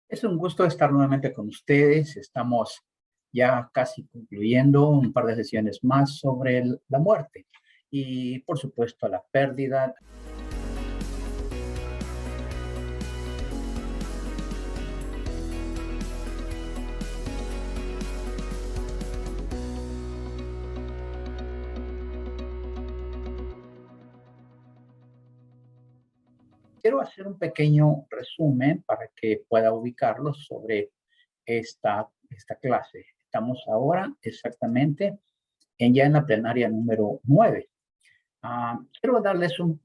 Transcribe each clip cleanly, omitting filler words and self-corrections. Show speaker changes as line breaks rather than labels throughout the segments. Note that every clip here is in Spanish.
Es un gusto estar nuevamente con ustedes. Estamos ya casi concluyendo un par de sesiones más sobre la muerte y, por supuesto, la pérdida. Quiero hacer un pequeño resumen para que pueda ubicarlos sobre esta clase. Estamos ahora exactamente ya en la plenaria número 9. Quiero darles un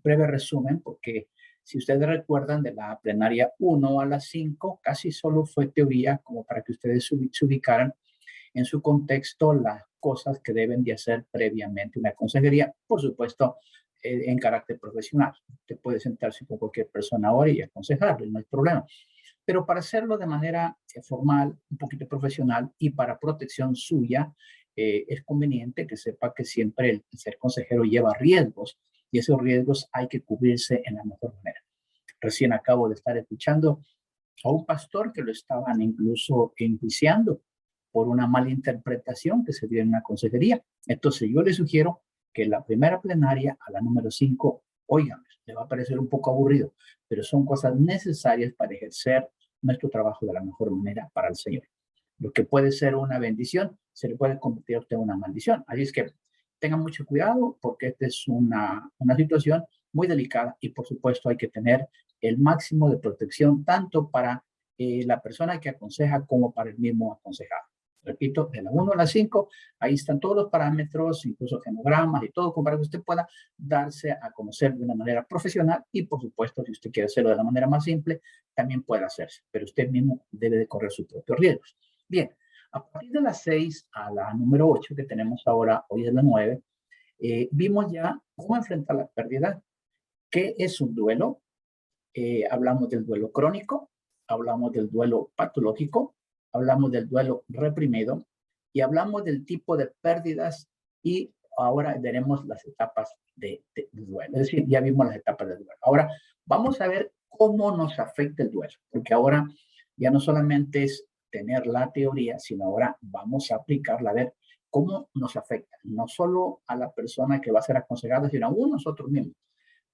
breve resumen porque si ustedes recuerdan de la plenaria 1 a la 5, casi solo fue teoría como para que ustedes se ubicaran en su contexto las cosas que deben de hacer previamente una consejería, por supuesto, en carácter profesional. Usted puede sentarse con cualquier persona ahora y aconsejarle, no hay problema. Pero para hacerlo de manera formal, un poquito profesional y para protección suya, es conveniente que sepa que siempre el ser consejero lleva riesgos y esos riesgos hay que cubrirse en la mejor manera. Recién acabo de estar escuchando a un pastor que lo estaban incluso enjuiciando por una mala interpretación que se dio en una consejería. Entonces yo le sugiero que la primera plenaria a la número 5, oigan, le va a parecer un poco aburrido, pero son cosas necesarias para ejercer nuestro trabajo de la mejor manera para el Señor. Lo que puede ser una bendición, se le puede convertir a usted en una maldición. Así es que tengan mucho cuidado porque esta es una situación muy delicada y por supuesto hay que tener el máximo de protección tanto para la persona que aconseja como para el mismo aconsejado. Repito, de la 1 a la 5, ahí están todos los parámetros, incluso genogramas y todo, para que usted pueda darse a conocer de una manera profesional y, por supuesto, si usted quiere hacerlo de la manera más simple, también puede hacerse, pero usted mismo debe de correr sus propios riesgos. Bien, a partir de las 6 a la número 8 que tenemos ahora, hoy es la 9, vimos ya cómo enfrentar la pérdida, qué es un duelo, hablamos del duelo crónico, hablamos del duelo patológico, hablamos del duelo reprimido y hablamos del tipo de pérdidas y ahora veremos las etapas de duelo. Es decir, ya vimos las etapas del duelo. Ahora vamos a ver cómo nos afecta el duelo, porque ahora ya no solamente es tener la teoría, sino ahora vamos a aplicarla a ver cómo nos afecta, no solo a la persona que va a ser aconsejada, sino a nosotros mismos.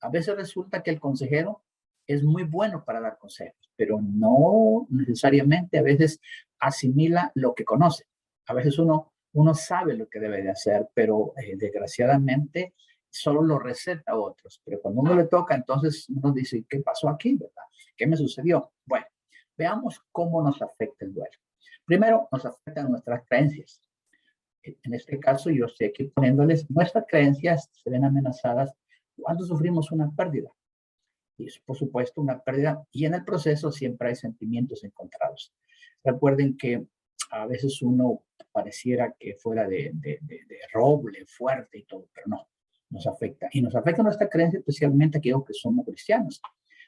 A veces resulta que el consejero es muy bueno para dar consejos, pero no necesariamente a veces asimila lo que conoce. A veces uno sabe lo que debe de hacer, pero desgraciadamente solo lo receta a otros. Pero cuando uno le toca, entonces uno dice, ¿qué pasó aquí? ¿Verdad? ¿Qué me sucedió? Bueno, veamos cómo nos afecta el duelo. Primero, nos afectan nuestras creencias. En este caso, yo estoy aquí poniéndoles nuestras creencias se ven amenazadas cuando sufrimos una pérdida. Y es, por supuesto, una pérdida. Y en el proceso siempre hay sentimientos encontrados. Recuerden que a veces uno pareciera que fuera de roble, fuerte y todo, pero no, nos afecta. Y nos afecta nuestra creencia, especialmente aquellos que somos cristianos.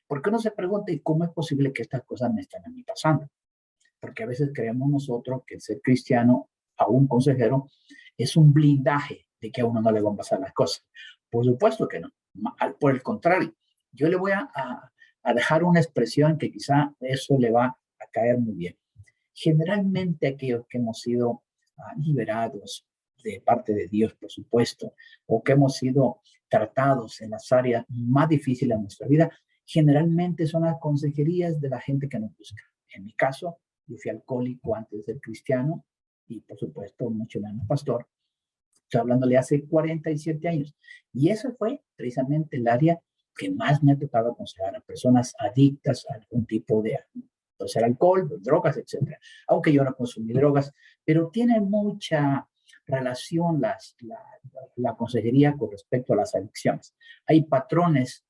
Porque uno se pregunta, ¿y cómo es posible que estas cosas me estén a mí pasando? Porque a veces creemos nosotros que el ser cristiano, a un consejero, es un blindaje de que a uno no le van a pasar las cosas. Por supuesto que no. Por el contrario, yo le voy a dejar una expresión que quizá eso le va a caer muy bien. Generalmente aquellos que hemos sido liberados de parte de Dios, por supuesto, o que hemos sido tratados en las áreas más difíciles de nuestra vida, generalmente son las consejerías de la gente que nos busca. En mi caso, yo fui alcohólico antes de ser cristiano y, por supuesto, mucho menos pastor. Estoy hablándole hace 47 años. Y eso fue precisamente el área que más me ha tocado aconsejar a personas adictas a algún tipo de, puede ser alcohol, drogas, etcétera. Aunque yo no consumí drogas, pero tiene mucha relación la consejería con respecto a las adicciones. Hay patrones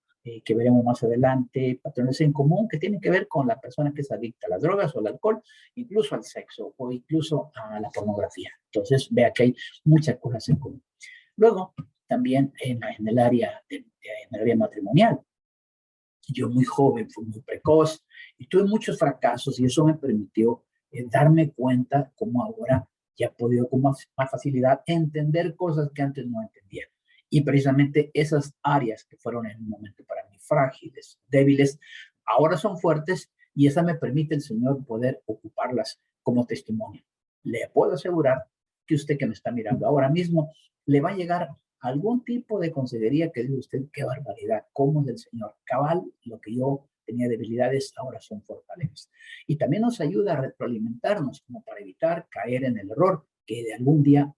que veremos más adelante, patrones en común que tienen que ver con la persona que es adicta a las drogas o al alcohol, incluso al sexo o incluso a la pornografía. Entonces, vea que hay muchas cosas en común. Luego, también en el área matrimonial. Yo muy joven, fui muy precoz y tuve muchos fracasos y eso me permitió darme cuenta cómo ahora ya he podido con más facilidad entender cosas que antes no entendía. Y precisamente esas áreas que fueron en un momento para mí frágiles, débiles, ahora son fuertes y esa me permite el Señor poder ocuparlas como testimonio. Le puedo asegurar que usted que me está mirando ahora mismo, le va a llegar algún tipo de consejería que diga usted, qué barbaridad, cómo es el Señor. Cabal, lo que yo tenía debilidades ahora son fortalezas. Y también nos ayuda a retroalimentarnos como para evitar caer en el error que de algún día,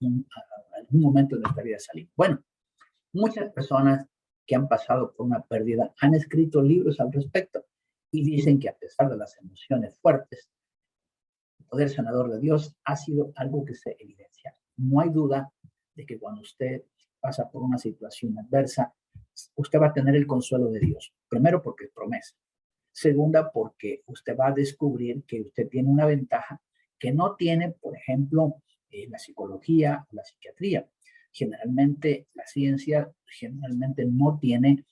algún momento de nuestra vida salimos. Bueno, muchas personas que han pasado por una pérdida han escrito libros al respecto y dicen que a pesar de las emociones fuertes, el poder sanador de Dios ha sido algo que se evidencia. No hay duda de que cuando usted pasa por una situación adversa, usted va a tener el consuelo de Dios. Primero, porque es promesa. Segunda, porque usted va a descubrir que usted tiene una ventaja que no tiene, por ejemplo, la psicología o la psiquiatría. Generalmente la ciencia generalmente no tiene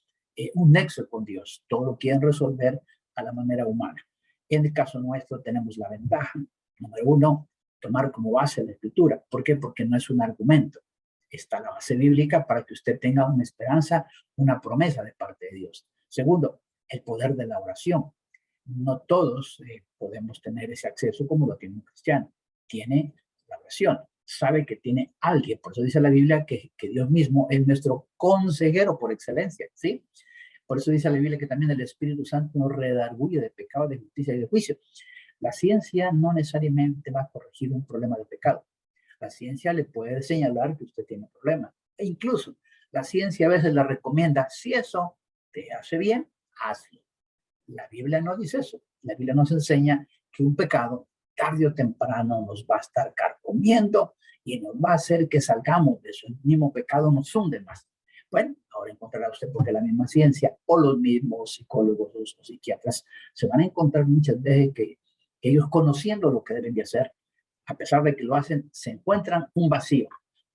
un nexo con Dios. Todo lo quieren resolver a la manera humana. En el caso nuestro tenemos la ventaja, número uno, tomar como base la escritura. ¿Por qué? Porque no es un argumento. Está la base bíblica para que usted tenga una esperanza, una promesa de parte de Dios. Segundo, el poder de la oración. No todos podemos tener ese acceso como lo tiene un cristiano. Tiene la oración, sabe que tiene alguien. Por eso dice la Biblia que Dios mismo es nuestro consejero por excelencia, ¿sí? Por eso dice la Biblia que también el Espíritu Santo nos redarguye de pecado, de justicia y de juicio. La ciencia no necesariamente va a corregir un problema de pecado. La ciencia le puede señalar que usted tiene problemas. E incluso la ciencia a veces la recomienda, si eso te hace bien, hazlo. La Biblia no dice eso. La Biblia nos enseña que un pecado tarde o temprano nos va a estar carcomiendo y nos va a hacer que salgamos de eso. El mismo pecado nos hunde más. Bueno, ahora encontrará usted porque la misma ciencia o los mismos psicólogos o psiquiatras se van a encontrar muchas veces que ellos conociendo lo que deben de hacer, a pesar de que lo hacen, se encuentran un vacío,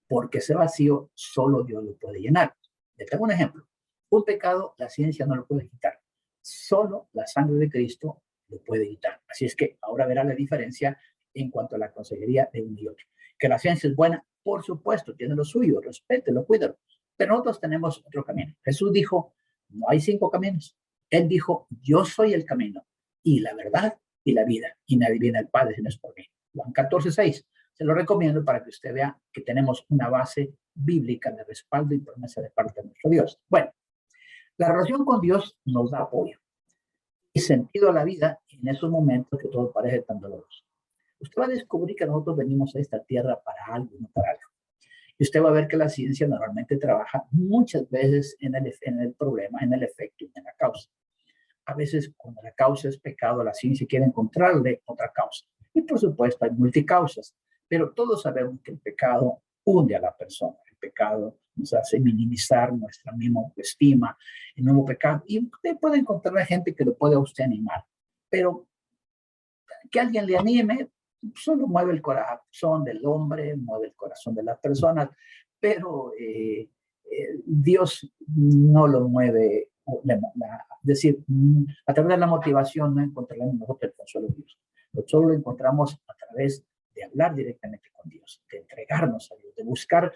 porque ese vacío solo Dios lo puede llenar. Les tengo un ejemplo. Un pecado la ciencia no lo puede quitar. Solo la sangre de Cristo lo puede quitar. Así es que ahora verá la diferencia en cuanto a la consejería de uno y otro. Que la ciencia es buena, por supuesto, tiene lo suyo, respételo, cuídalo. Pero nosotros tenemos otro camino. Jesús dijo, no hay 5 caminos. Él dijo, yo soy el camino y la verdad y la vida. Y nadie viene al Padre si no es por mí. Juan 14:6. Se lo recomiendo para que usted vea que tenemos una base bíblica de respaldo y promesa de parte de nuestro Dios. Bueno, la relación con Dios nos da apoyo y sentido a la vida en esos momentos que todo parece tan doloroso. Usted va a descubrir que nosotros venimos a esta tierra para algo, no para algo. Y usted va a ver que la ciencia normalmente trabaja muchas veces en el problema, en el efecto y en la causa. A veces, cuando la causa es pecado, la ciencia quiere encontrarle otra causa. Y por supuesto, hay multicausas, pero todos sabemos que el pecado hunde a la persona. El pecado nos hace minimizar nuestra misma autoestima, el nuevo pecado. Y usted puede encontrar gente que lo puede a usted animar, pero que alguien le anime solo mueve el corazón del hombre, mueve el corazón de las personas, pero Dios no lo mueve. Es decir, a través de la motivación no encontraremos nosotros el consuelo de Dios. Nosotros lo encontramos a través de hablar directamente con Dios, de entregarnos a Dios, de buscar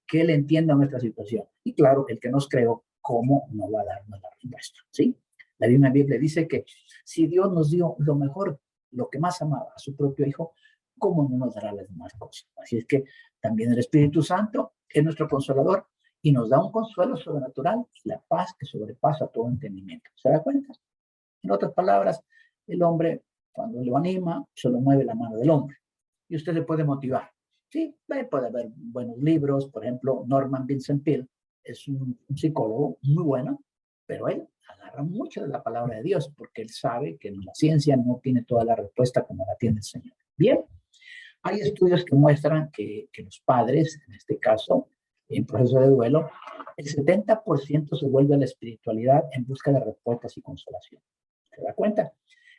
que Él entienda nuestra situación. Y claro, el que nos creó, ¿cómo no va a darnos la respuesta? ¿Sí? La Biblia dice que si Dios nos dio lo mejor, lo que más amaba a su propio Hijo, ¿cómo no nos dará las demás cosas? Así es que también el Espíritu Santo es nuestro consolador y nos da un consuelo sobrenatural y la paz que sobrepasa todo entendimiento. ¿Se da cuenta? En otras palabras, el hombre, cuando lo anima, solo mueve la mano del hombre y usted se puede motivar. Sí, puede haber buenos libros, por ejemplo, Norman Vincent Peale es un psicólogo muy bueno, pero él agarra mucho de la palabra de Dios porque él sabe que la ciencia no tiene toda la respuesta como la tiene el Señor. Bien, hay estudios que muestran que los padres, en este caso, en proceso de duelo, el 70% se vuelve a la espiritualidad en busca de respuestas y consolación. ¿Se da cuenta?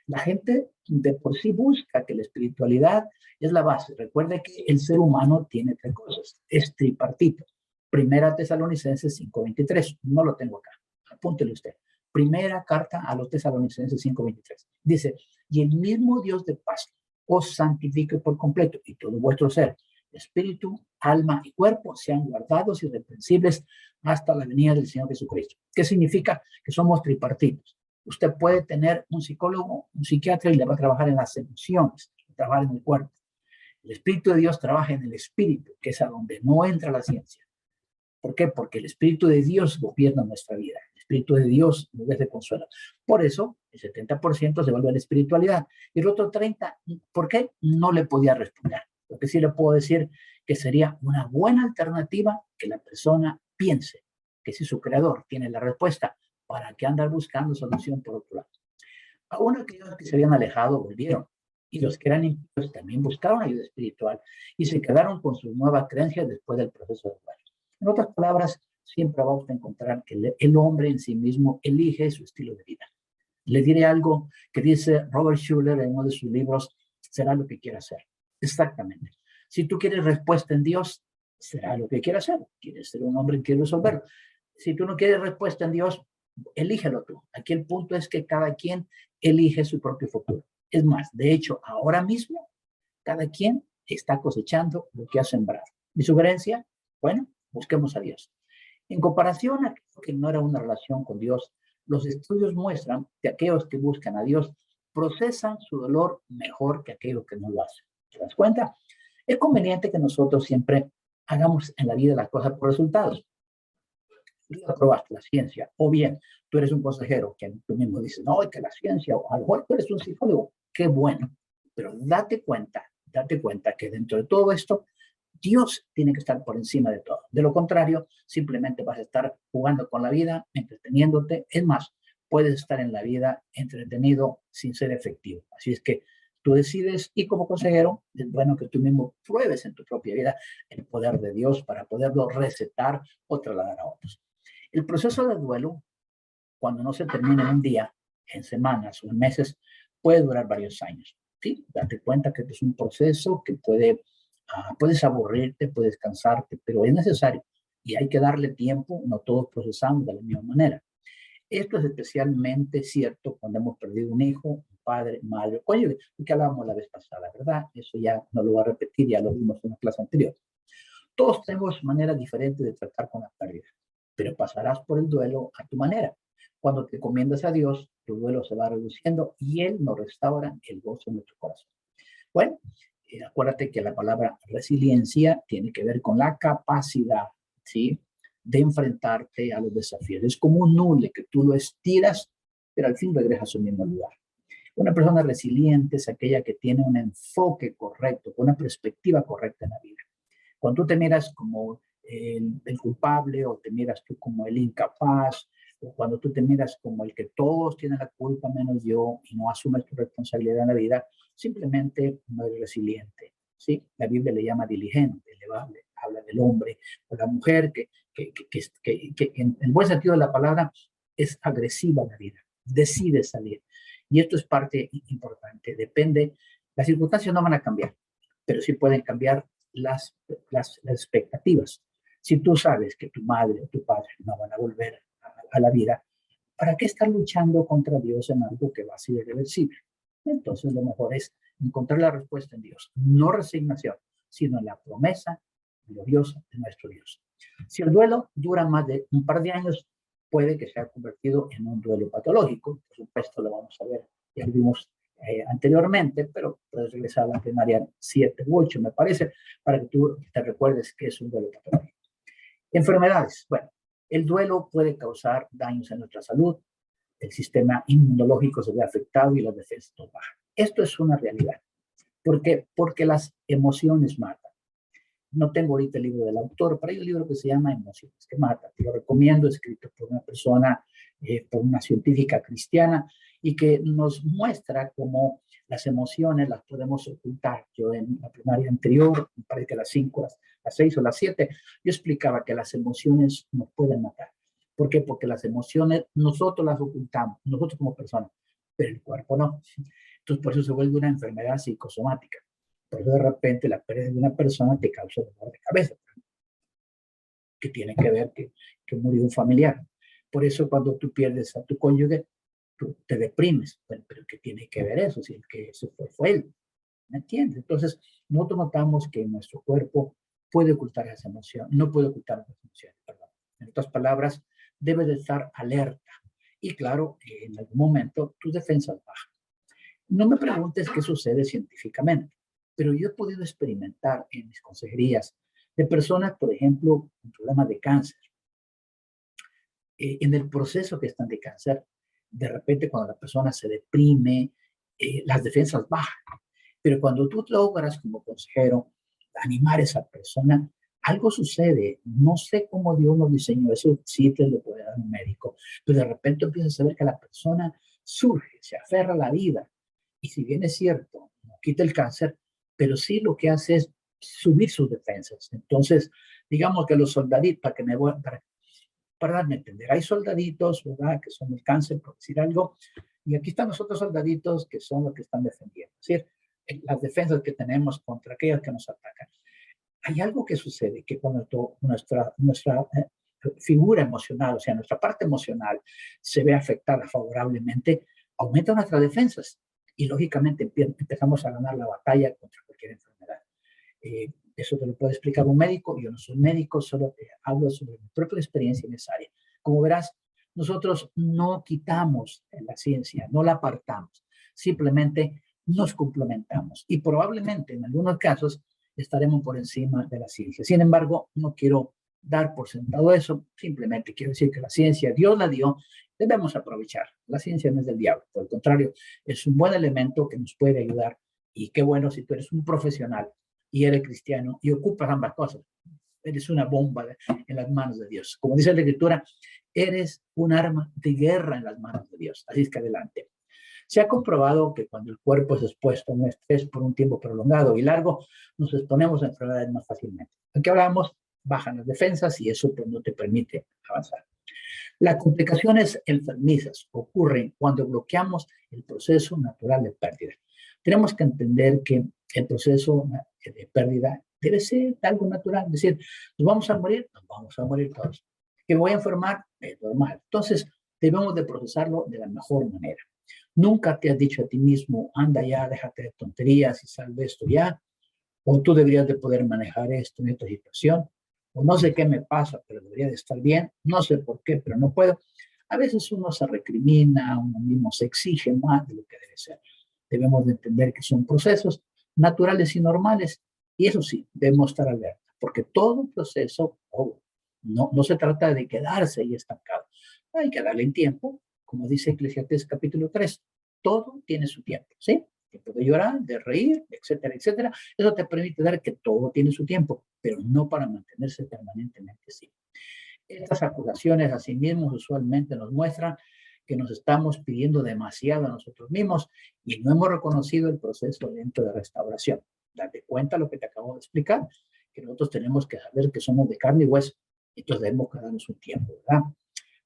La gente de por sí busca que la espiritualidad es la base. Recuerde que el ser humano tiene 3 cosas, es tripartito. Primera Tesalonicenses 5:23, no lo tengo acá, apúntelo usted. Primera carta a los Tesalonicenses 5:23. Dice, y el mismo Dios de paz os santifique por completo y todo vuestro ser, espíritu, alma y cuerpo sean guardados irreprensibles hasta la venida del Señor Jesucristo. ¿Qué significa? Que somos tripartitos. Usted puede tener un psicólogo, un psiquiatra y le va a trabajar en las emociones, trabajar en el cuerpo. El Espíritu de Dios trabaja en el espíritu, que es a donde no entra la ciencia. ¿Por qué? Porque el Espíritu de Dios gobierna nuestra vida. El Espíritu de Dios nos da consuelo. Por eso, el 70% se vuelve a la espiritualidad. Y el otro 30%, ¿por qué? No le podía responder. Lo que sí le puedo decir que sería una buena alternativa que la persona piense que si su creador tiene la respuesta, ¿para qué andar buscando solución por otro lado? Aún aquellos que se habían alejado volvieron. Y los que eran impíos también buscaron ayuda espiritual y se quedaron con sus nuevas creencias después del proceso de duelo. En otras palabras, siempre vamos a encontrar que el hombre en sí mismo elige su estilo de vida. Le diré algo que dice Robert Schuller en uno de sus libros, será lo que quiera hacer. Exactamente. Si tú quieres respuesta en Dios, será lo que quiera hacer. Quieres ser un hombre que quiere resolverlo. Si tú no quieres respuesta en Dios, elígelo tú. Aquí el punto es que cada quien elige su propio futuro. Es más, de hecho, ahora mismo, cada quien está cosechando lo que ha sembrado. Mi sugerencia, bueno, busquemos a Dios. En comparación a que no era una relación con Dios, los estudios muestran que aquellos que buscan a Dios procesan su dolor mejor que aquellos que no lo hacen. ¿Te das cuenta? Es conveniente que nosotros siempre hagamos en la vida las cosas por resultados. Tú aprobaste la ciencia, o bien tú eres un consejero que tú mismo dices, no, que la ciencia, o a lo mejor tú eres un psicólogo, qué bueno, pero date cuenta que dentro de todo esto, Dios tiene que estar por encima de todo. De lo contrario, simplemente vas a estar jugando con la vida, entreteniéndote. Es más, puedes estar en la vida entretenido sin ser efectivo. Así es que tú decides y como consejero es bueno que tú mismo pruebes en tu propia vida el poder de Dios para poderlo recetar o trasladar a otros. El proceso de duelo, cuando no se termina en un día, en semanas o en meses, puede durar varios años. ¿Sí? Date cuenta que es un proceso que puedes aburrirte, puedes cansarte, pero es necesario y hay que darle tiempo, no todos procesamos de la misma manera. Esto es especialmente cierto cuando hemos perdido un hijo, un padre, madre, cónyuge, que hablábamos la vez pasada, ¿verdad? Eso ya no lo voy a repetir, ya lo vimos en la clase anterior. Todos tenemos maneras diferentes de tratar con la pérdida, pero pasarás por el duelo a tu manera. Cuando te encomiendas a Dios, tu duelo se va reduciendo y Él nos restaura el gozo en nuestro corazón. Bueno, acuérdate que la palabra resiliencia tiene que ver con la capacidad, ¿sí?, de enfrentarte a los desafíos. Es como un hule que tú lo estiras, pero al fin regresa a su mismo lugar. Una persona resiliente es aquella que tiene un enfoque correcto, una perspectiva correcta en la vida. Cuando tú te miras como el culpable o te miras tú como el incapaz, o cuando tú te miras como el que todos tienen la culpa menos yo y no asumes tu responsabilidad en la vida, simplemente no eres resiliente. ¿Sí? La Biblia le llama diligente, elevable, habla del hombre o la mujer que en el buen sentido de la palabra es agresiva a la vida, decide salir. Y esto es parte importante, depende, las circunstancias no van a cambiar, pero sí pueden cambiar las expectativas. Si tú sabes que tu madre o tu padre no van a volver a la vida, ¿para qué estar luchando contra Dios en algo que va a ser irreversible? Entonces lo mejor es encontrar la respuesta en Dios, no resignación, sino en la promesa gloriosa de nuestro Dios. Si el duelo dura más de un par de años, puede que sea convertido en un duelo patológico. Por supuesto, lo vamos a ver, ya lo vimos anteriormente, pero puedes regresar a la plenaria 7 u 8, me parece, para que tú te recuerdes que es un duelo patológico. Enfermedades. Bueno, el duelo puede causar daños en nuestra salud, el sistema inmunológico se ve afectado y las defensas bajan. Esto es una realidad. ¿Por qué? Porque las emociones matan. No tengo ahorita el libro del autor, pero hay un libro que se llama Emociones que matan. Te lo recomiendo, escrito por una persona, por una científica cristiana, y que nos muestra cómo las emociones las podemos ocultar. Yo en la primaria anterior, me parece que a las 5, las 6 o las 7, yo explicaba que las emociones nos pueden matar. ¿Por qué? Porque las emociones nosotros las ocultamos, nosotros como personas, pero el cuerpo no. Entonces por eso se vuelve una enfermedad psicosomática. Por eso de repente la pérdida de una persona te causa dolor de cabeza, que tiene que ver que murió un familiar. Por eso cuando tú pierdes a tu cónyuge, tú te deprimes. Bueno, pero ¿qué tiene que ver eso? Si el que se fue él. ¿Me entiendes? Entonces, nosotros notamos que nuestro cuerpo puede ocultar esa emoción, no puede ocultar esa emoción, perdón. En otras palabras, debe de estar alerta Y claro, en algún momento tus defensas bajan. No me preguntes qué sucede científicamente, pero yo he podido experimentar en mis consejerías de personas, por ejemplo, con problemas de cáncer. En el proceso que están de cáncer, de repente cuando la persona se deprime, las defensas bajan. Pero cuando tú logras como consejero animar a esa persona, algo sucede. No sé cómo Dios nos diseñó, eso sí te lo puede dar un médico, pero de repente empiezas a ver que la persona surge, se aferra a la vida. Y si bien es cierto, no quita el cáncer, pero sí lo que hace es subir sus defensas. Entonces, digamos que los soldaditos, para darme a entender, hay soldaditos, ¿verdad?, que son el cáncer, por decir algo, y aquí están los otros soldaditos que son los que están defendiendo. Es decir, las defensas que tenemos contra aquellos que nos atacan. Hay algo que sucede, que cuando nuestra figura emocional, o sea, nuestra parte emocional se ve afectada favorablemente, aumentan nuestras defensas y lógicamente empezamos a ganar la batalla contra cualquier enfermedad. Eso te lo puede explicar un médico. Yo no soy médico, solo te hablo sobre mi propia experiencia en esa área. Como verás, nosotros no quitamos la ciencia, no la apartamos, simplemente nos complementamos y probablemente en algunos casos estaremos por encima de la ciencia. Sin embargo, no quiero dar por sentado eso, simplemente quiero decir que la ciencia Dios la dio, debemos aprovechar. La ciencia no es del diablo, por el contrario, es un buen elemento que nos puede ayudar y qué bueno si tú eres un profesional y eres cristiano y ocupas ambas cosas. Eres una bomba en las manos de Dios. Como dice la Escritura, eres un arma de guerra en las manos de Dios. Así es que adelante. Se ha comprobado que cuando el cuerpo es expuesto a un estrés por un tiempo prolongado y largo, nos exponemos a enfermedades más fácilmente. Aunque hablamos, bajan las defensas y eso pues, no te permite avanzar. Las complicaciones enfermizas ocurren cuando bloqueamos el proceso natural de pérdida. Tenemos que entender que el proceso de pérdida debe ser algo natural, es decir, nos vamos a morir todos. Que me voy a enfermar, es normal. Entonces, debemos de procesarlo de la mejor manera. Nunca te has dicho a ti mismo, anda ya, déjate de tonterías y salve esto ya, o tú deberías de poder manejar esto en esta situación, o no sé qué me pasa, pero debería de estar bien, no sé por qué, pero no puedo. A veces uno se recrimina, uno mismo se exige más de lo que debe ser. Debemos de entender que son procesos naturales y normales, y eso sí, debemos estar alerta, porque todo proceso, no se trata de quedarse ahí estancado. Hay que darle tiempo, como dice Eclesiastés capítulo 3, todo tiene su tiempo, ¿sí? Tiempo de llorar, de reír, etcétera, etcétera. Eso te permite dar que todo tiene su tiempo, pero no para mantenerse permanentemente así. Estas acusaciones a sí mismos usualmente nos muestran que nos estamos pidiendo demasiado a nosotros mismos y no hemos reconocido el proceso lento de restauración. Date cuenta lo que te acabo de explicar, que nosotros tenemos que saber que somos de carne y hueso, entonces debemos darnos un tiempo, ¿verdad?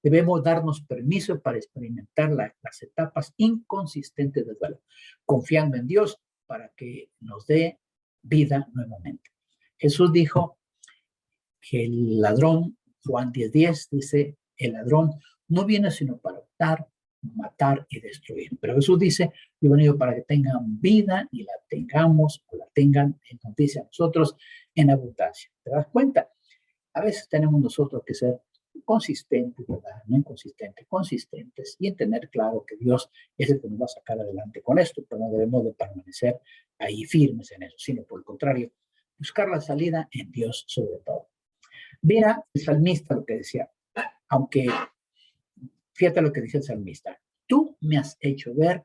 Debemos darnos permiso para experimentar las etapas inconsistentes del duelo, confiando en Dios para que nos dé vida nuevamente. Jesús dijo que el ladrón, Juan 10:10, dice, el ladrón no viene sino para optar, matar y destruir. Pero Jesús dice, yo he venido para que tengan vida y la tengamos o la tengan, nos dice a nosotros, en abundancia. ¿Te das cuenta? A veces tenemos nosotros que ser consistentes, ¿verdad? No inconsistentes, consistentes y en tener claro que Dios es el que nos va a sacar adelante con esto, pero no debemos de permanecer ahí firmes en eso, sino por el contrario, buscar la salida en Dios sobre todo. Mira el salmista lo que decía, aunque fíjate lo que dice el salmista, tú me has hecho ver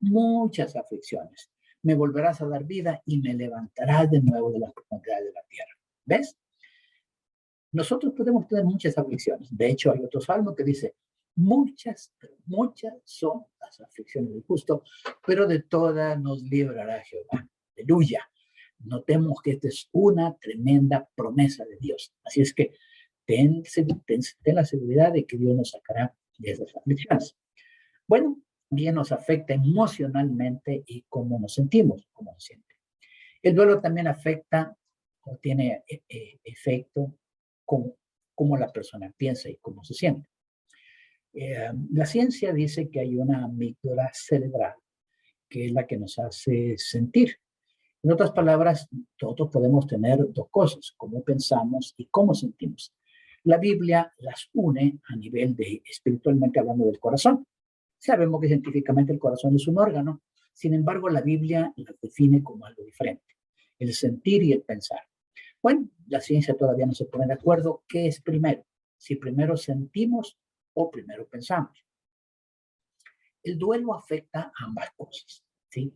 muchas aflicciones, me volverás a dar vida y me levantarás de nuevo de las profundidades de la tierra. ¿Ves? Nosotros podemos tener muchas aflicciones. De hecho, hay otro salmo que dice, muchas, muchas son las aflicciones del justo, pero de todas nos librará Jehová. Aleluya. Notemos que esta es una tremenda promesa de Dios. Así es que ten la seguridad de que Dios nos sacará de esas aflicciones. Bueno, también nos afecta emocionalmente y cómo nos sentimos, cómo nos siente. El duelo también afecta o tiene efecto cómo la persona piensa y cómo se siente. La ciencia dice que hay una amígdala cerebral que es la que nos hace sentir. En otras palabras, todos podemos tener dos cosas, cómo pensamos y cómo sentimos. La Biblia las une a nivel de, espiritualmente hablando, del corazón. Sabemos que científicamente el corazón es un órgano, sin embargo, la Biblia las define como algo diferente, el sentir y el pensar. Bueno, la ciencia todavía no se pone de acuerdo qué es primero, si primero sentimos o primero pensamos. El duelo afecta a ambas cosas, ¿sí?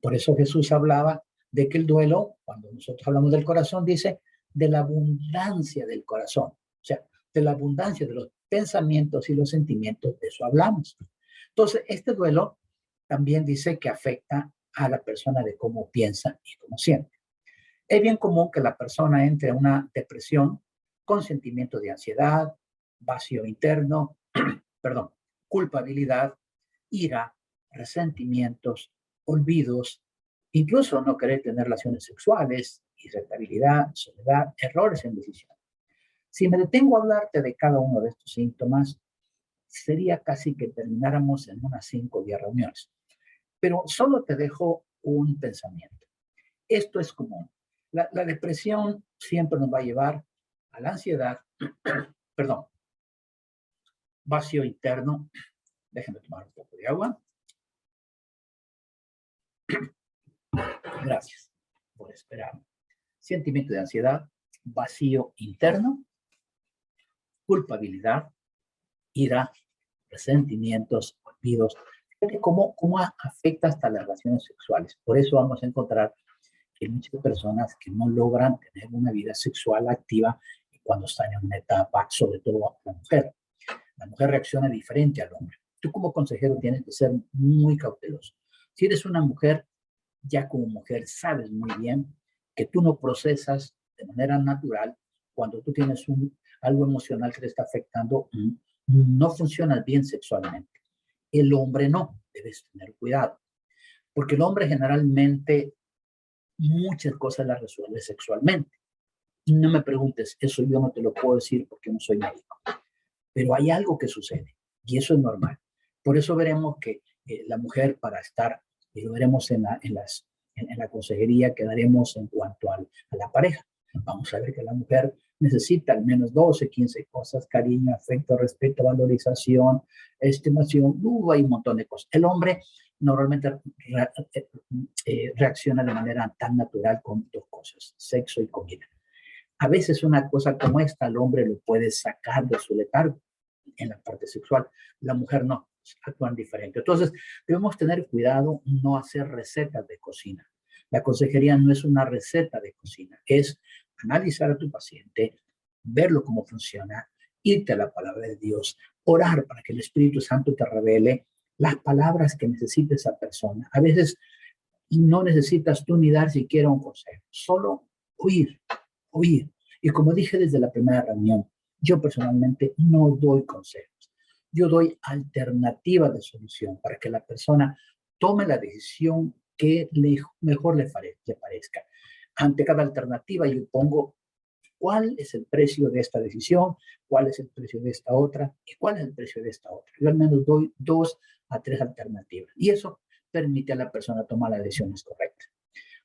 Por eso Jesús hablaba de que el duelo, cuando nosotros hablamos del corazón, dice de la abundancia del corazón, o sea, de la abundancia de los pensamientos y los sentimientos, de eso hablamos. Entonces, este duelo también dice que afecta a la persona de cómo piensa y cómo siente. Es bien común que la persona entre en una depresión con sentimientos de ansiedad, vacío interno, perdón, culpabilidad, ira, resentimientos, olvidos, incluso no querer tener relaciones sexuales, irritabilidad, soledad, errores en decisión. Si me detengo a hablarte de cada uno de estos síntomas, sería casi que termináramos en unas 5 o 10 reuniones. Pero solo te dejo un pensamiento. Esto es común. La depresión siempre nos va a llevar a la ansiedad, perdón, vacío interno. Déjenme tomar un poco de agua. Gracias por esperar. Sentimiento de ansiedad, vacío interno, culpabilidad, ira, resentimientos, olvidos. ¿Cómo afecta hasta las relaciones sexuales? Por eso vamos a encontrar que hay muchas personas que no logran tener una vida sexual activa cuando están en una etapa, sobre todo la mujer. La mujer reacciona diferente al hombre. Tú como consejero tienes que ser muy cauteloso. Si eres una mujer, ya como mujer sabes muy bien que tú no procesas de manera natural cuando tú tienes algo emocional que te está afectando, no funcionas bien sexualmente. El hombre no, debes tener cuidado, porque el hombre generalmente muchas cosas las resuelve sexualmente. No me preguntes, eso yo no te lo puedo decir porque no soy médico, pero hay algo que sucede y eso es normal. Por eso veremos que la mujer para estar, y lo veremos en la consejería que daremos en cuanto a la pareja. Vamos a ver que la mujer necesita al menos 12, 15 cosas: cariño, afecto, respeto, valorización, estimación, hay un montón de cosas. El hombre normalmente reacciona de manera tan natural con 2 cosas: sexo y comida. A veces una cosa como esta al hombre lo puede sacar de su letargo en la parte sexual. La mujer no, actúan diferente. Entonces, debemos tener cuidado, no hacer recetas de cocina. La consejería no es una receta de cocina, es analizar a tu paciente, verlo cómo funciona, irte a la palabra de Dios, orar para que el Espíritu Santo te revele las palabras que necesite esa persona. A veces no necesitas tú ni dar siquiera un consejo, solo oír, oír. Y como dije desde la primera reunión, yo personalmente no doy consejos. Yo doy alternativas de solución para que la persona tome la decisión que mejor le parezca. Ante cada alternativa yo pongo cuál es el precio de esta decisión, cuál es el precio de esta otra y cuál es el precio de esta otra. Yo al menos doy 2 a 3 alternativas y eso permite a la persona tomar las decisiones correctas.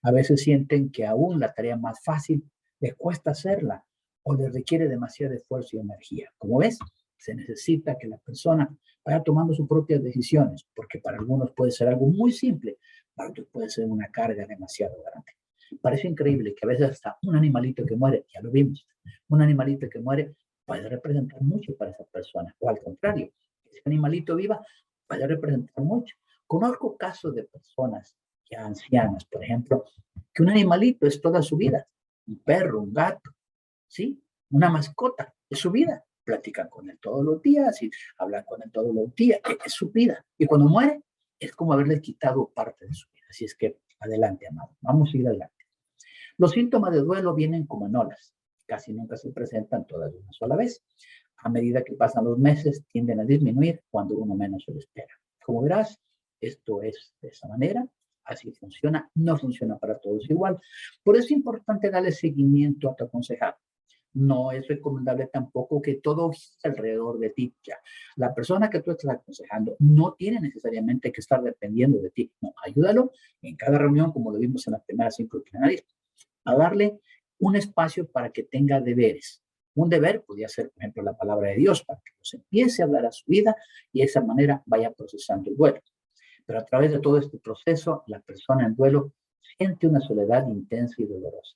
A veces sienten que aún la tarea más fácil les cuesta hacerla o les requiere demasiado esfuerzo y energía. Como ves, se necesita que la persona vaya tomando sus propias decisiones, porque para algunos puede ser algo muy simple, para otros puede ser una carga demasiado grande. Parece increíble que a veces hasta un animalito que muere, ya lo vimos, un animalito que muere puede representar mucho para esa persona, o al contrario, ese animalito viva puede representar mucho. Conozco casos de personas ya ancianas, por ejemplo, que un animalito es toda su vida, un perro, un gato, ¿sí? Una mascota, es su vida. Platican con él todos los días y hablan con él todos los días, es su vida. Y cuando muere, es como haberle quitado parte de su vida. Así es que adelante, amado, vamos a ir adelante. Los síntomas de duelo vienen como en olas, casi nunca se presentan todas de una sola vez. A medida que pasan los meses, tienden a disminuir cuando uno menos se lo espera. Como verás, esto es de esa manera, así funciona, no funciona para todos igual. Por eso es importante darle seguimiento a tu aconsejado. No es recomendable tampoco que todo esté alrededor de ti. Ya, la persona que tú estás aconsejando no tiene necesariamente que estar dependiendo de ti. No, ayúdalo en cada reunión, como lo vimos en las primeras 5 plenarias, a darle un espacio para que tenga deberes. Un deber podría ser, por ejemplo, la palabra de Dios para que nos empiece a hablar a su vida y de esa manera vaya procesando el duelo. Pero a través de todo este proceso, la persona en duelo siente una soledad intensa y dolorosa.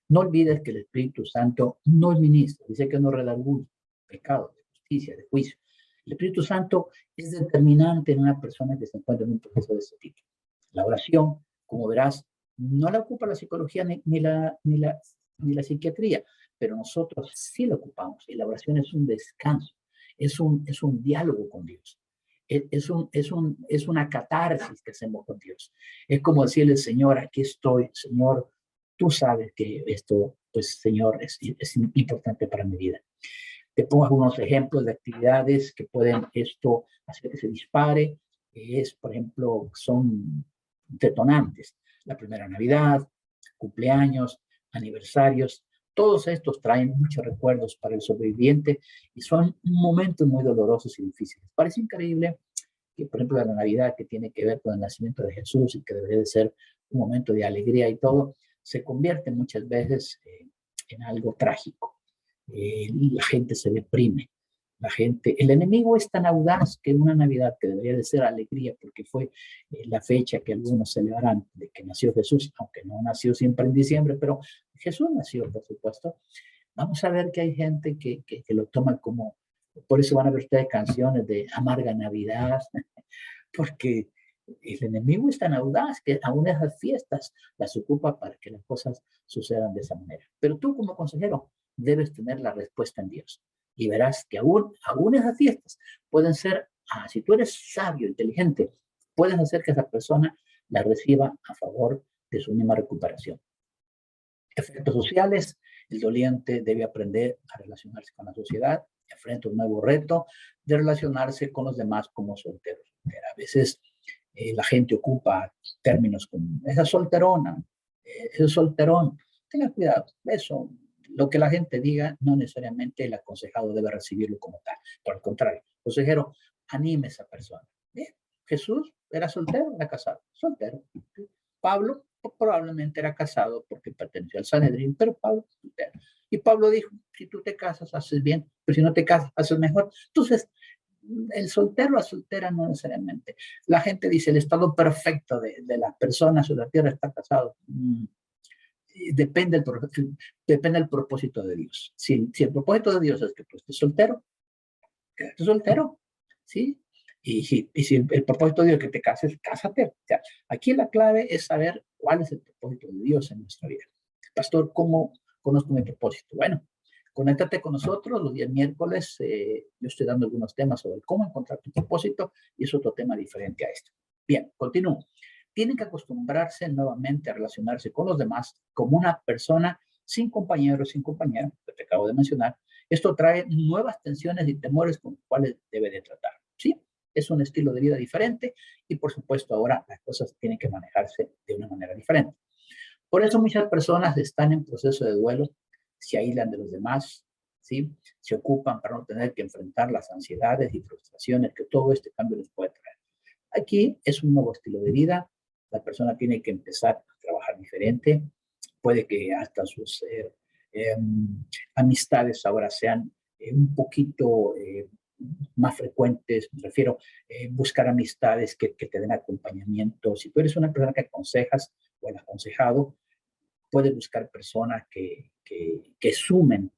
No olvides que el Espíritu Santo no es ministro, dice que no redarguye pecado, de justicia, de juicio. El Espíritu Santo es determinante en una persona que se encuentra en un proceso de ese tipo. La oración, como verás, no la ocupa la psicología ni la psiquiatría, pero nosotros sí la ocupamos y la oración es un descanso, es un diálogo con Dios. Es una catarsis que hacemos con Dios. Es como decirle, Señor, aquí estoy, Señor, tú sabes que esto, pues, Señor, es importante para mi vida. Te pongo algunos ejemplos de actividades que pueden esto hacer que se dispare. Por ejemplo, son detonantes. La primera Navidad, cumpleaños, aniversarios, todos estos traen muchos recuerdos para el sobreviviente y son momentos muy dolorosos y difíciles. Parece increíble que, por ejemplo, la Navidad, que tiene que ver con el nacimiento de Jesús y que debería de ser un momento de alegría y todo, se convierte muchas veces en algo trágico. La gente se deprime. El enemigo es tan audaz que en una Navidad que debería de ser alegría, porque fue la fecha que algunos celebran de que nació Jesús, aunque no nació siempre en diciembre, pero Jesús nació, por supuesto. Vamos a ver que hay gente que lo toma como, por eso van a ver ustedes canciones de Amarga Navidad, porque el enemigo es tan audaz que aún esas fiestas las ocupa para que las cosas sucedan de esa manera. Pero tú como consejero debes tener la respuesta en Dios y verás que aún esas fiestas pueden ser, si tú eres sabio, inteligente, puedes hacer que esa persona la reciba a favor de su misma recuperación. Efectos sociales: el doliente debe aprender a relacionarse con la sociedad, enfrenta un nuevo reto de relacionarse con los demás como soltero. A veces la gente ocupa términos como esa solterona, ese solterón. Tenga cuidado, eso, lo que la gente diga, no necesariamente el aconsejado debe recibirlo como tal. Por el contrario, consejero, anime a esa persona. Bien, Jesús era soltero, era casado, soltero. Pablo probablemente era casado porque perteneció al Sanedrín, pero Pablo soltero. Y Pablo dijo, si tú te casas, haces bien, pero si no te casas, haces mejor. Entonces, el soltero, la soltera, no necesariamente. La gente dice, el estado perfecto de las personas sobre la tierra está casado. Depende del propósito de Dios. Si el propósito de Dios es que tú estés soltero, quédate soltero, ¿sí? Y si el propósito de Dios es que te cases, cásate. O sea, aquí la clave es saber cuál es el propósito de Dios en nuestra vida. Pastor, ¿cómo conozco mi propósito? Bueno, conéctate con nosotros los días miércoles. Yo estoy dando algunos temas sobre cómo encontrar tu propósito y es otro tema diferente a esto. Bien, continúo. Tienen que acostumbrarse nuevamente a relacionarse con los demás como una persona sin compañeros, sin compañera, que te acabo de mencionar. Esto trae nuevas tensiones y temores con los cuales debe de tratar, ¿sí? Es un estilo de vida diferente y, por supuesto, ahora las cosas tienen que manejarse de una manera diferente. Por eso muchas personas están en proceso de duelo, se aíslan de los demás, ¿sí? Se ocupan para no tener que enfrentar las ansiedades y frustraciones que todo este cambio les puede traer. Aquí es un nuevo estilo de vida, la persona tiene que empezar a trabajar diferente, puede que hasta sus eh, amistades ahora sean un poquito más frecuentes, me refiero buscar amistades que te den acompañamiento. Si tú eres una persona que aconsejas o el aconsejado, puedes buscar personas que sumen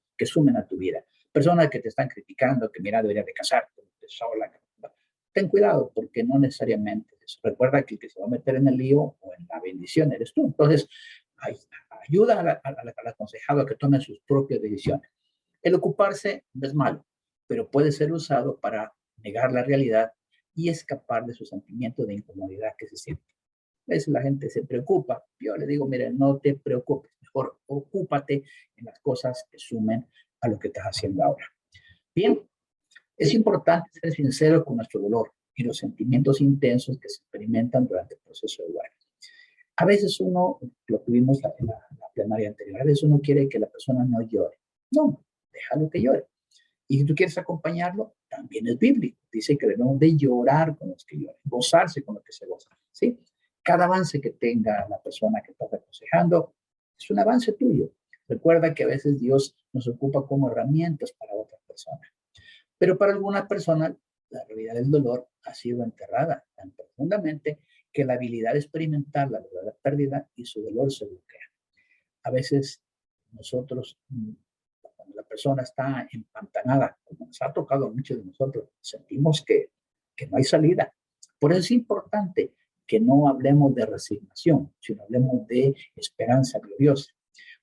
a tu vida. Personas que te están criticando, que mira, deberías de casarte, sola. Ten cuidado, porque no necesariamente eso. Recuerda que el que se va a meter en el lío o en la bendición eres tú. Entonces, ayuda al aconsejado a que tome sus propias decisiones. El ocuparse no es malo, pero puede ser usado para negar la realidad y escapar de su sentimiento de incomodidad que se siente. A veces la gente se preocupa. Yo le digo, mire, no te preocupes, mejor ocúpate en las cosas que sumen a lo que estás haciendo ahora. Bien, es importante ser sincero con nuestro dolor y los sentimientos intensos que se experimentan durante el proceso de duelo. A veces uno, lo tuvimos en la plenaria anterior, a veces uno quiere que la persona no llore. No, déjalo que llore. Y si tú quieres acompañarlo, también es bíblico. Dice que debemos de llorar con los que lloran, gozarse con los que se gozan, ¿sí? Cada avance que tenga la persona que estás aconsejando es un avance tuyo. Recuerda que a veces Dios nos ocupa como herramientas para otras personas. Pero para algunas personas, la realidad del dolor ha sido enterrada tan profundamente que la habilidad de experimentar la verdadera pérdida y su dolor se bloquea. A veces nosotros, cuando la persona está empantanada, como nos ha tocado a muchos de nosotros, sentimos que no hay salida. Por eso es importante que no hablemos de resignación, sino hablemos de esperanza gloriosa.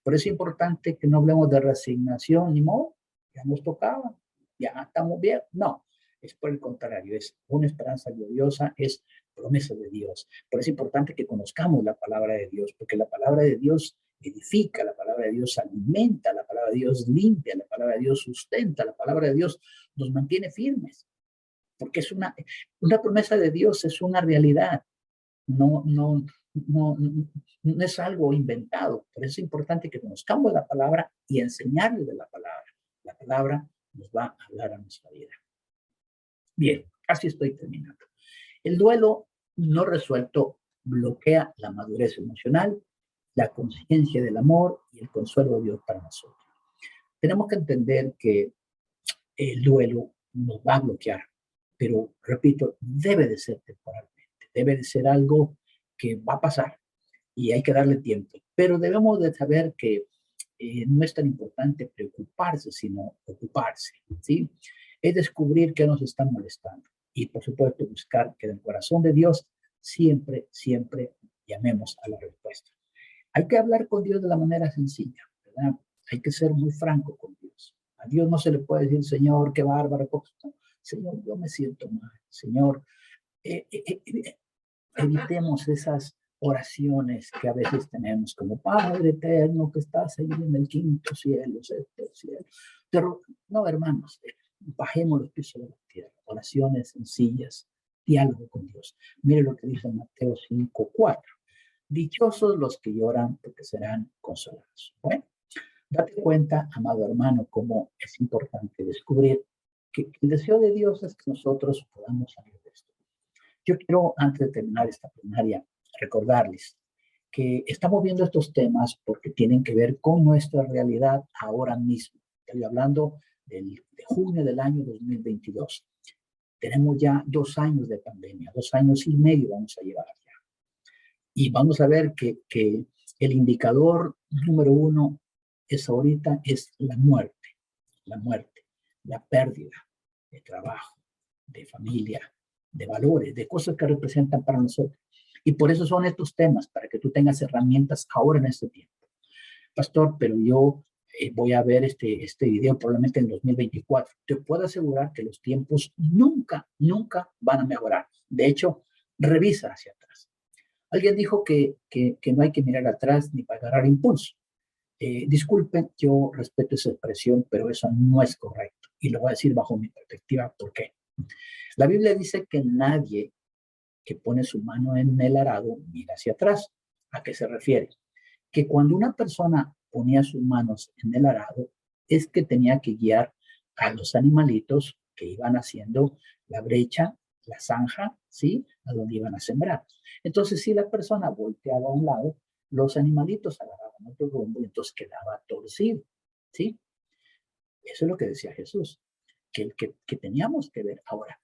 Por eso es importante que no hablemos de resignación, ni modo, ya nos tocaba, ya estamos bien. No, es por el contrario, es una esperanza gloriosa, es promesa de Dios. Por eso es importante que conozcamos la palabra de Dios, porque la palabra de Dios edifica, la palabra de Dios alimenta, la palabra de Dios limpia, la palabra de Dios sustenta, la palabra de Dios nos mantiene firmes, porque es una promesa de Dios, es una realidad, no, no, no, no es algo inventado. Por eso es importante que conozcamos la palabra y enseñarle de la palabra. La palabra nos va a hablar a nuestra vida. Bien, casi estoy terminando. El duelo no resuelto bloquea la madurez emocional, la conciencia del amor y el consuelo de Dios para nosotros. Tenemos que entender que el duelo nos va a bloquear, pero repito, debe de ser temporalmente, debe de ser algo que va a pasar y hay que darle tiempo. Pero debemos de saber que no es tan importante preocuparse, sino ocuparse, ¿sí? Es descubrir qué nos está molestando y, por supuesto, buscar que del corazón de Dios siempre, siempre llamemos a la respuesta. Hay que hablar con Dios de la manera sencilla, ¿verdad? Hay que ser muy franco con Dios. A Dios no se le puede decir, Señor, qué bárbaro. No, Señor, yo me siento mal. Señor, evitemos esas oraciones que a veces tenemos como Padre eterno que estás ahí en el quinto cielo, sexto cielo. Pero no, hermanos, bajemos los pisos de la tierra. Oraciones sencillas, diálogo con Dios. Mire lo que dice Mateo 5:4. Dichosos los que lloran porque serán consolados. Bueno, date cuenta, amado hermano, cómo es importante descubrir que el deseo de Dios es que nosotros podamos salir de esto. Yo quiero, antes de terminar esta plenaria, recordarles que estamos viendo estos temas porque tienen que ver con nuestra realidad ahora mismo. Estoy hablando de junio del año 2022. Tenemos ya 2 años de pandemia, 2 años y medio vamos a llevar ya. Y vamos a ver que el indicador número uno ahorita es la muerte, la pérdida de trabajo, de familia, de valores, de cosas que representan para nosotros. Y por eso son estos temas, para que tú tengas herramientas ahora en este tiempo. Pastor, pero yo voy a ver este video probablemente en 2024. Te puedo asegurar que los tiempos nunca, nunca van a mejorar. De hecho, revisa hacia atrás. Alguien dijo que no hay que mirar atrás ni para agarrar impulso. Disculpen, yo respeto esa expresión, pero eso no es correcto. Y lo voy a decir bajo mi perspectiva, ¿por qué? La Biblia dice que nadie que pone su mano en el arado mira hacia atrás. ¿A qué se refiere? Que cuando una persona ponía sus manos en el arado, es que tenía que guiar a los animalitos que iban haciendo la brecha, la zanja, ¿sí? A donde iban a sembrar. Entonces, si la persona volteaba a un lado, los animalitos agarraban otro rumbo y entonces quedaba torcido, ¿sí? Eso es lo que decía Jesús, que teníamos que ver. Ahora,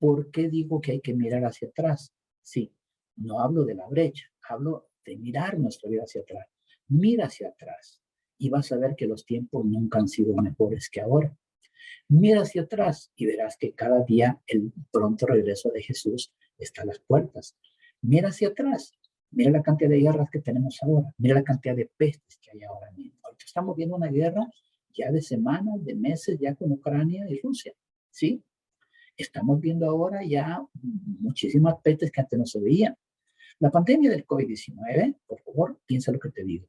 ¿por qué digo que hay que mirar hacia atrás? Sí, no hablo de la brecha, hablo de mirar nuestra vida hacia atrás. Mira hacia atrás y vas a ver que los tiempos nunca han sido mejores que ahora. Mira hacia atrás y verás que cada día el pronto regreso de Jesús está a las puertas. Mira hacia atrás, mira la cantidad de guerras que tenemos ahora, mira la cantidad de pestes que hay ahora mismo. Ahorita estamos viendo una guerra ya de semanas, de meses, ya con Ucrania y Rusia, ¿sí? Estamos viendo ahora ya muchísimas pestes que antes no se veían. La pandemia del COVID-19, por favor, piensa lo que te digo.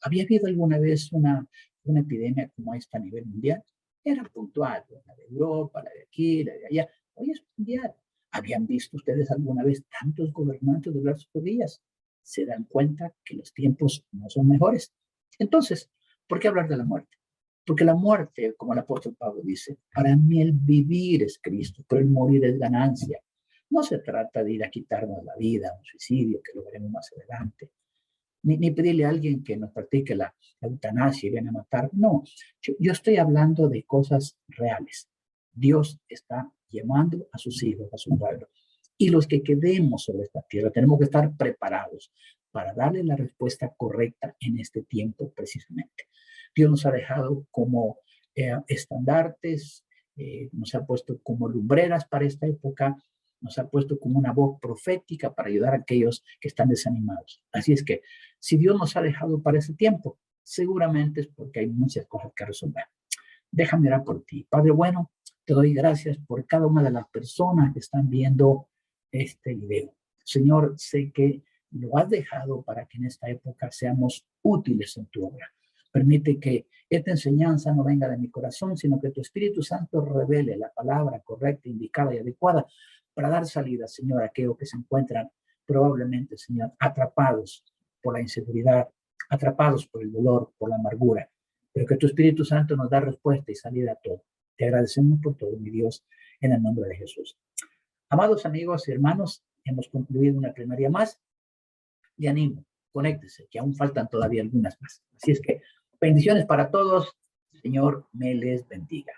¿Había habido alguna vez una epidemia como esta a nivel mundial? Era puntual, la de Europa, la de aquí, la de allá. Hoy es mundial. ¿Habían visto ustedes alguna vez tantos gobernantes doblar sus rodillas? Se dan cuenta que los tiempos no son mejores. Entonces, ¿por qué hablar de la muerte? Porque la muerte, como el apóstol Pablo dice, para mí el vivir es Cristo, pero el morir es ganancia. No se trata de ir a quitarnos la vida, un suicidio, que lo veremos más adelante. ni pedirle a alguien que nos practique la eutanasia y viene a matar. No, yo estoy hablando de cosas reales. Dios está llamando a sus hijos, a su pueblo. Y los que quedemos sobre esta tierra tenemos que estar preparados para darle la respuesta correcta en este tiempo precisamente. Dios nos ha dejado como estandartes, nos ha puesto como lumbreras para esta época, nos ha puesto como una voz profética para ayudar a aquellos que están desanimados. Así es que si Dios nos ha dejado para ese tiempo, seguramente es porque hay muchas cosas que resolver. Déjame orar por ti. Padre bueno, te doy gracias por cada una de las personas que están viendo este video. Señor, sé que lo has dejado para que en esta época seamos útiles en tu obra. Permite que esta enseñanza no venga de mi corazón, sino que tu Espíritu Santo revele la palabra correcta, indicada y adecuada para dar salida, Señor, a aquellos que se encuentran probablemente, Señor, atrapados por la inseguridad, atrapados por el dolor, por la amargura, pero que tu Espíritu Santo nos da respuesta y salida a todo. Te agradecemos por todo, mi Dios, en el nombre de Jesús. Amados amigos y hermanos, hemos concluido una plenaria más. Le animo, conéctese, que aún faltan todavía algunas más. Así es que bendiciones para todos. Señor me les bendiga.